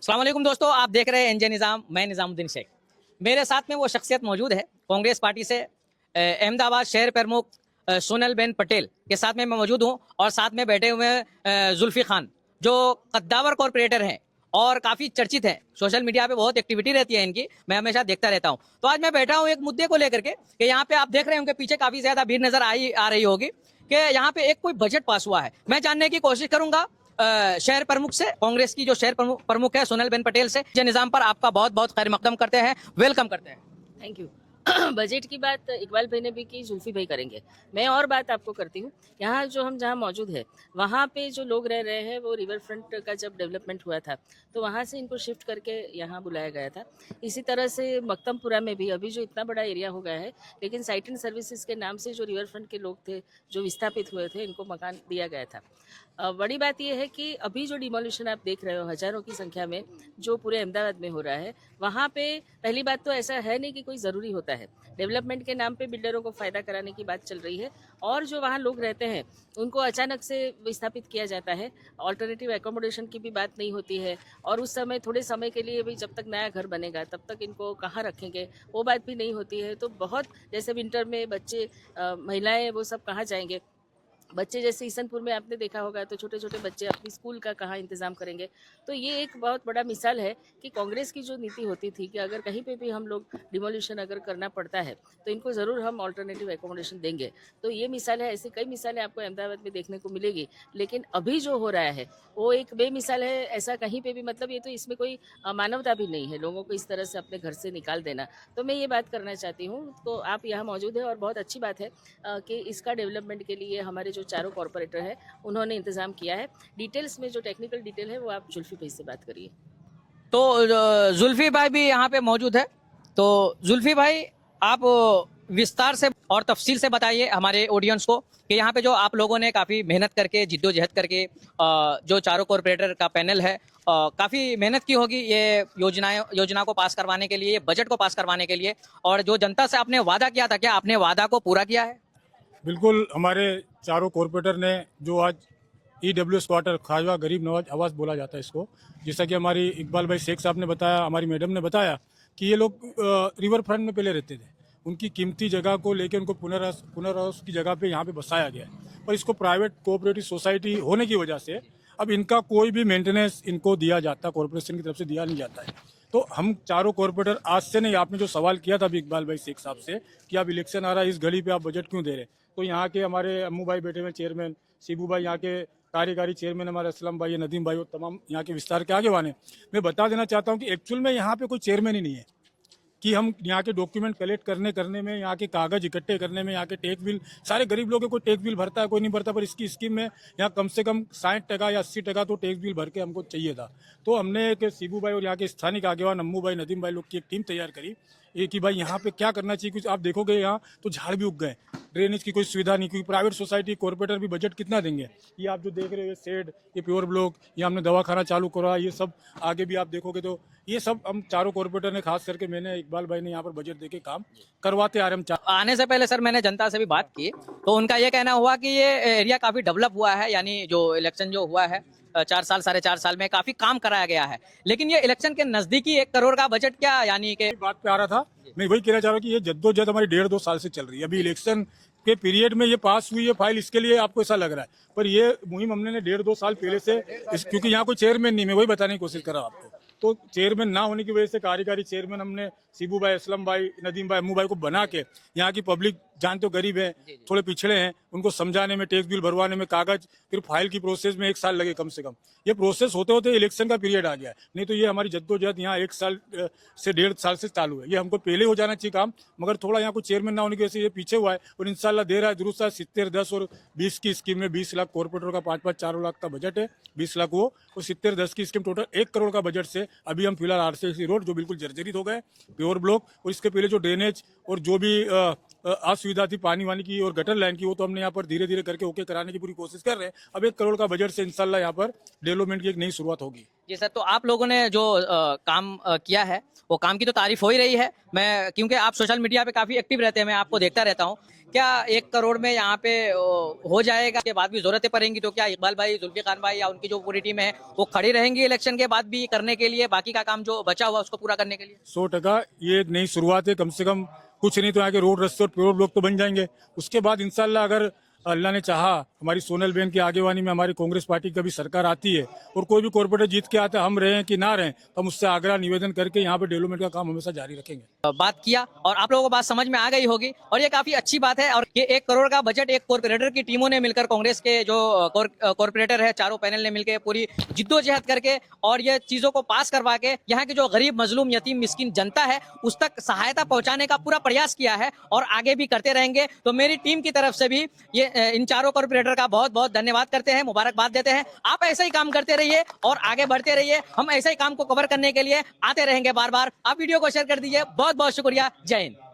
अस्सलाम वालेकुम दोस्तों, आप देख रहे हैं एनजे निज़ाम। मैं निज़ामुद्दीन शेख। मेरे साथ में वो शख्सियत मौजूद है कांग्रेस पार्टी से, अहमदाबाद शहर प्रमुख सोनल बेन पटेल के साथ में मैं मौजूद हूँ और साथ में बैठे हुए हैं जुल्फी खान, जो कद्दावर कॉरपोरेटर हैं और काफ़ी चर्चित हैं। सोशल मीडिया पे बहुत एक्टिविटी रहती है इनकी, मैं हमेशा देखता रहता हूँ। तो आज मैं बैठा हूँ एक मुद्दे को लेकर के कि यहाँ पे आप देख रहे होंगे पीछे काफ़ी ज़्यादा भीड़ नजर आ रही होगी कि यहाँ पे एक कोई बजट पास हुआ है। मैं जानने की कोशिश करूंगा शहर प्रमुख से, कांग्रेस की जो शहर प्रमुख है सोनल बेन पटेल से। जे निजाम पर आपका बहुत बहुत खैर मकदम करते हैं, वेलकम करते हैं। Thank you. बजट की बात इकबाल भाई ने भी की, जुल्फी भाई करेंगे। मैं और बात आपको करती हूँ। यहाँ जो हम जहाँ मौजूद है वहाँ पे जो लोग रह रहे हैं वो रिवर फ्रंट का जब डेवलपमेंट हुआ था तो वहाँ से इनको शिफ्ट करके यहाँ बुलाया गया था। इसी तरह से मक्तमपुरा में भी अभी जो इतना बड़ा एरिया हो गया है, लेकिन साइट एंड सर्विसेज के नाम से जो रिवर फ्रंट के लोग थे जो विस्थापित हुए थे, इनको मकान दिया गया था। बड़ी बात यह है कि अभी जो डिमोलिशन आप देख रहे हो हज़ारों की संख्या में जो पूरे अहमदाबाद में हो रहा है, वहाँ पे पहली बात तो ऐसा है नहीं कि कोई ज़रूरी होता है। डेवलपमेंट के नाम पे बिल्डरों को फ़ायदा कराने की बात चल रही है और जो वहाँ लोग रहते हैं उनको अचानक से विस्थापित किया जाता है। ऑल्टरनेटिव एकोमोडेशन की भी बात नहीं होती है और उस समय थोड़े समय के लिए भी जब तक नया घर बनेगा तब तक इनको कहाँ रखेंगे वो बात भी नहीं होती है। तो बहुत जैसे विंटर में बच्चे महिलाएं वो सब कहाँ जाएंगे। बच्चे जैसे ईसनपुर में आपने देखा होगा तो छोटे छोटे बच्चे अपनी स्कूल का कहाँ इंतज़ाम करेंगे। तो ये एक बहुत बड़ा मिसाल है कि कांग्रेस की जो नीति होती थी कि अगर कहीं पे भी हम लोग डिमोलिशन अगर करना पड़ता है तो इनको ज़रूर हम ऑल्टरनेटिव एकोमोडेशन देंगे। तो ये मिसाल है, ऐसी कई मिसालें आपको अहमदाबाद में देखने को मिलेगी। लेकिन अभी जो हो रहा है वो एक बेमिसाल है, ऐसा कहीं पर भी मतलब ये तो इसमें कोई मानवता भी नहीं है, लोगों को इस तरह से अपने घर से निकाल देना। तो मैं ये बात करना चाहती हूँ। तो आप यहाँ मौजूद हैं और बहुत अच्छी बात है कि इसका डेवलपमेंट के लिए हमारे जो चारों कॉरपोरेटर हैं उन्होंने इंतज़ाम किया है। डिटेल्स में जो टेक्निकल डिटेल है वो आप जुल्फी भाई से बात करिए। तो जुल्फी भाई भी यहाँ पे मौजूद है। तो जुल्फी भाई, आप विस्तार से और तफसील से बताइए हमारे ऑडियंस को कि यहाँ पे जो आप लोगों ने काफ़ी मेहनत करके, जिद्दोजहद करके, जो चारों कॉरपोरेटर का पैनल है, काफ़ी मेहनत की होगी ये योजना को पास करवाने के लिए, बजट को पास करवाने के लिए। और जो जनता से आपने वादा किया था, क्या आपने वादा को पूरा किया है? बिल्कुल, हमारे चारों कॉरपोरेटर ने जो आज EWS क्वार्टर, ख्वाजा गरीब नवाज आवास बोला जाता है इसको, जैसा कि हमारी इकबाल भाई शेख साहब ने बताया, हमारी मैडम ने बताया कि ये लोग रिवर फ्रंट में पहले रहते थे। उनकी कीमती जगह को लेकर उनको पुनर्वास की जगह पे यहाँ पे बसाया गया है। पर इसको प्राइवेट कोऑपरेटिव सोसाइटी होने की वजह से अब इनका कोई भी मेंटेनेंस इनको दिया जाता, कॉरपोरेशन की तरफ से दिया नहीं जाता है। तो हम चारों कॉरपोरेटर आज से नहीं, आपने जो सवाल किया था अभी इकबाल भाई शेख साहब से कि आप इलेक्शन आ रहा है, इस घड़ी पे आप बजट क्यों दे रहे हैं, तो यहाँ के हमारे अम्मू भाई बैठे हुए चेयरमैन, शिबू भाई यहाँ के कार्यकारी चेयरमैन, हमारे असलम भाई, नदीम भाई और तमाम यहाँ के विस्तार के आगे वाले, मैं बता देना चाहता हूँ कि एक्चुअल में यहाँ पे कोई चेयरमैन ही नहीं है कि हम यहाँ के डॉक्यूमेंट कलेक्ट करने में, यहाँ के कागज इकट्ठे करने में, यहाँ के टैक्स बिल, सारे गरीब लोग कोई टैक्स बिल भरता है, कोई नहीं भरता। पर इसकी स्कीम में यहाँ कम से कम 60% या 80% तो टैक्स बिल भर के हमको चाहिए था। तो हमने एक शिबू भाई और यहाँ के स्थानिक आगेवान अम्मू भाई, नदीम भाई लोग की एक टीम तैयार करी ये कि भाई यहाँ पे क्या करना चाहिए। कुछ आप देखोगे यहाँ तो झाड़ भी उग गए, ड्रेनेज की कोई सुविधा नहीं, क्योंकि प्राइवेट सोसाइटी कॉर्पोरेटर भी बजट कितना देंगे। ये आप जो देख रहे हो शेड, ये प्योर ब्लॉक, ये हमने दवाखाना चालू करा, ये सब आगे भी आप देखोगे तो ये सब हम चारों कॉर्पोरेटर ने, खास करके मैंने, इकबाल भाई ने यहाँ पर बजट देके काम करवाते आ रहे हम। आने से पहले सर मैंने जनता से भी बात की तो उनका ये कहना हुआ कि ये एरिया काफ़ी डेवलप हुआ है, यानी जो इलेक्शन जो हुआ है 4 साल 4.5 साल में काफ़ी काम कराया गया है। लेकिन ये इलेक्शन के नज़दीकी 1 करोड़ का बजट, क्या यानी कि बात पे आ रहा था, मैं वही कहना चाह रहा हूँ कि ये जद्दोजहद हमारी 1.5-2 साल से चल रही है। अभी इलेक्शन के पीरियड में ये पास हुई है फाइल, इसके लिए आपको ऐसा लग रहा है, पर ये मुहिम हमने 1.5-2 साल पहले से क्योंकि यहाँ कोई चेयरमैन नहीं, मैं वही बताने की कोशिश कर रहा हूँ आपको। तो चेयरमैन ना होने की वजह से कार्यकारी चेयरमैन हमने शिबू भाई, असलम भाई, नदीम भाई, अम्मू भाई को बना के, यहाँ की पब्लिक जानते हो गरीब है, थोड़े पिछड़े हैं, उनको समझाने में, टैक्स बिल भरवाने में, कागज, फिर फाइल की प्रोसेस में 1 साल लगे कम से कम। ये प्रोसेस होते होते इलेक्शन का पीरियड आ गया है। नहीं तो ये हमारी जद्दोजहद यहाँ 1 साल से 1.5 साल से चालू है। ये हमको पहले हो जाना चाहिए काम, मगर थोड़ा यहाँ कोई चेयरमैन ना होने की वजह से ये पीछे हुआ है। और इंशाल्लाह दे रहा है दुरुस्त 70, 10 और 20 की स्कीम में 20 लाख कॉर्पोरेटर का 5-5, 4 लाख का बजट है, 20 लाख वो, और 70, 10 की स्कीम टोटल 1 करोड़ का बजट से अभी हम फिलहाल RCC रोड जो बिल्कुल जर्जरित हो गए, प्योर ब्लॉक, और इसके पहले जो ड्रेनेज और जो भी असुविधा थी पानी वानी की और गटर लाइन की, वो तो हमने यहाँ पर धीरे धीरे करके ओके कराने की पूरी कोशिश कर रहे हैं। अब 1 करोड़ का बजट से इंशाल्लाह यहाँ पर डेवलपमेंट की एक नई शुरुआत होगी। जी सर, तो आप लोगों ने जो काम किया है वो काम की तो तारीफ हो ही रही है। मैं क्योंकि आप सोशल मीडिया पे काफी एक्टिव रहते हैं, मैं आपको देखता रहता हूँ। क्या 1 करोड़ में यहाँ पे हो जाएगा? के बाद भी जरूरतें पड़ेंगी तो क्या इकबाल भाई, जुल्फिकार भाई या उनकी जो पूरी टीम है वो खड़ी रहेंगी इलेक्शन के बाद भी करने के लिए, बाकी का काम जो बचा हुआ उसको पूरा करने के लिए? 100% ये एक नई शुरुआत है। कम से कम कुछ नहीं तो यहाँ के रोड रस्ते और पेड़ ब्लॉक तो बन जाएंगे। उसके बाद इंशाल्लाह अगर अल्लाह ने चाहा हमारी सोनल बहन की आगेवानी में हमारी कांग्रेस पार्टी की कभी सरकार आती है और कोई भी कॉर्पोरेटर जीत के आता है, हम रहें कि ना रहें, तो हम उससे आग्रह निवेदन करके यहाँ पे डेवलपमेंट का काम हमेशा जारी रखेंगे। बात किया और आप लोगों को बात समझ में आ गई होगी और ये काफी अच्छी बात है। और ये 1 करोड़ का बजट एक कॉर्पोरेटर की टीमों ने मिलकर, कांग्रेस के जो कॉर्पोरेटर है चारों पैनल ने मिलकर पूरी जिद्दोजहद करके और ये चीजों को पास करवा के यहाँ की जो गरीब मजलूम यतीम मिस्किन जनता है उस तक सहायता पहुंचाने का पूरा प्रयास किया है और आगे भी करते रहेंगे। तो मेरी टीम की तरफ से भी ये इन चारों कॉर्पोरेटर का बहुत बहुत धन्यवाद करते हैं, मुबारकबाद देते हैं। आप ऐसे ही काम करते रहिए और आगे बढ़ते रहिए। हम ऐसे ही काम को कवर करने के लिए आते रहेंगे बार बार। आप वीडियो को शेयर कर दीजिए। बहुत बहुत शुक्रिया। जय हिंद।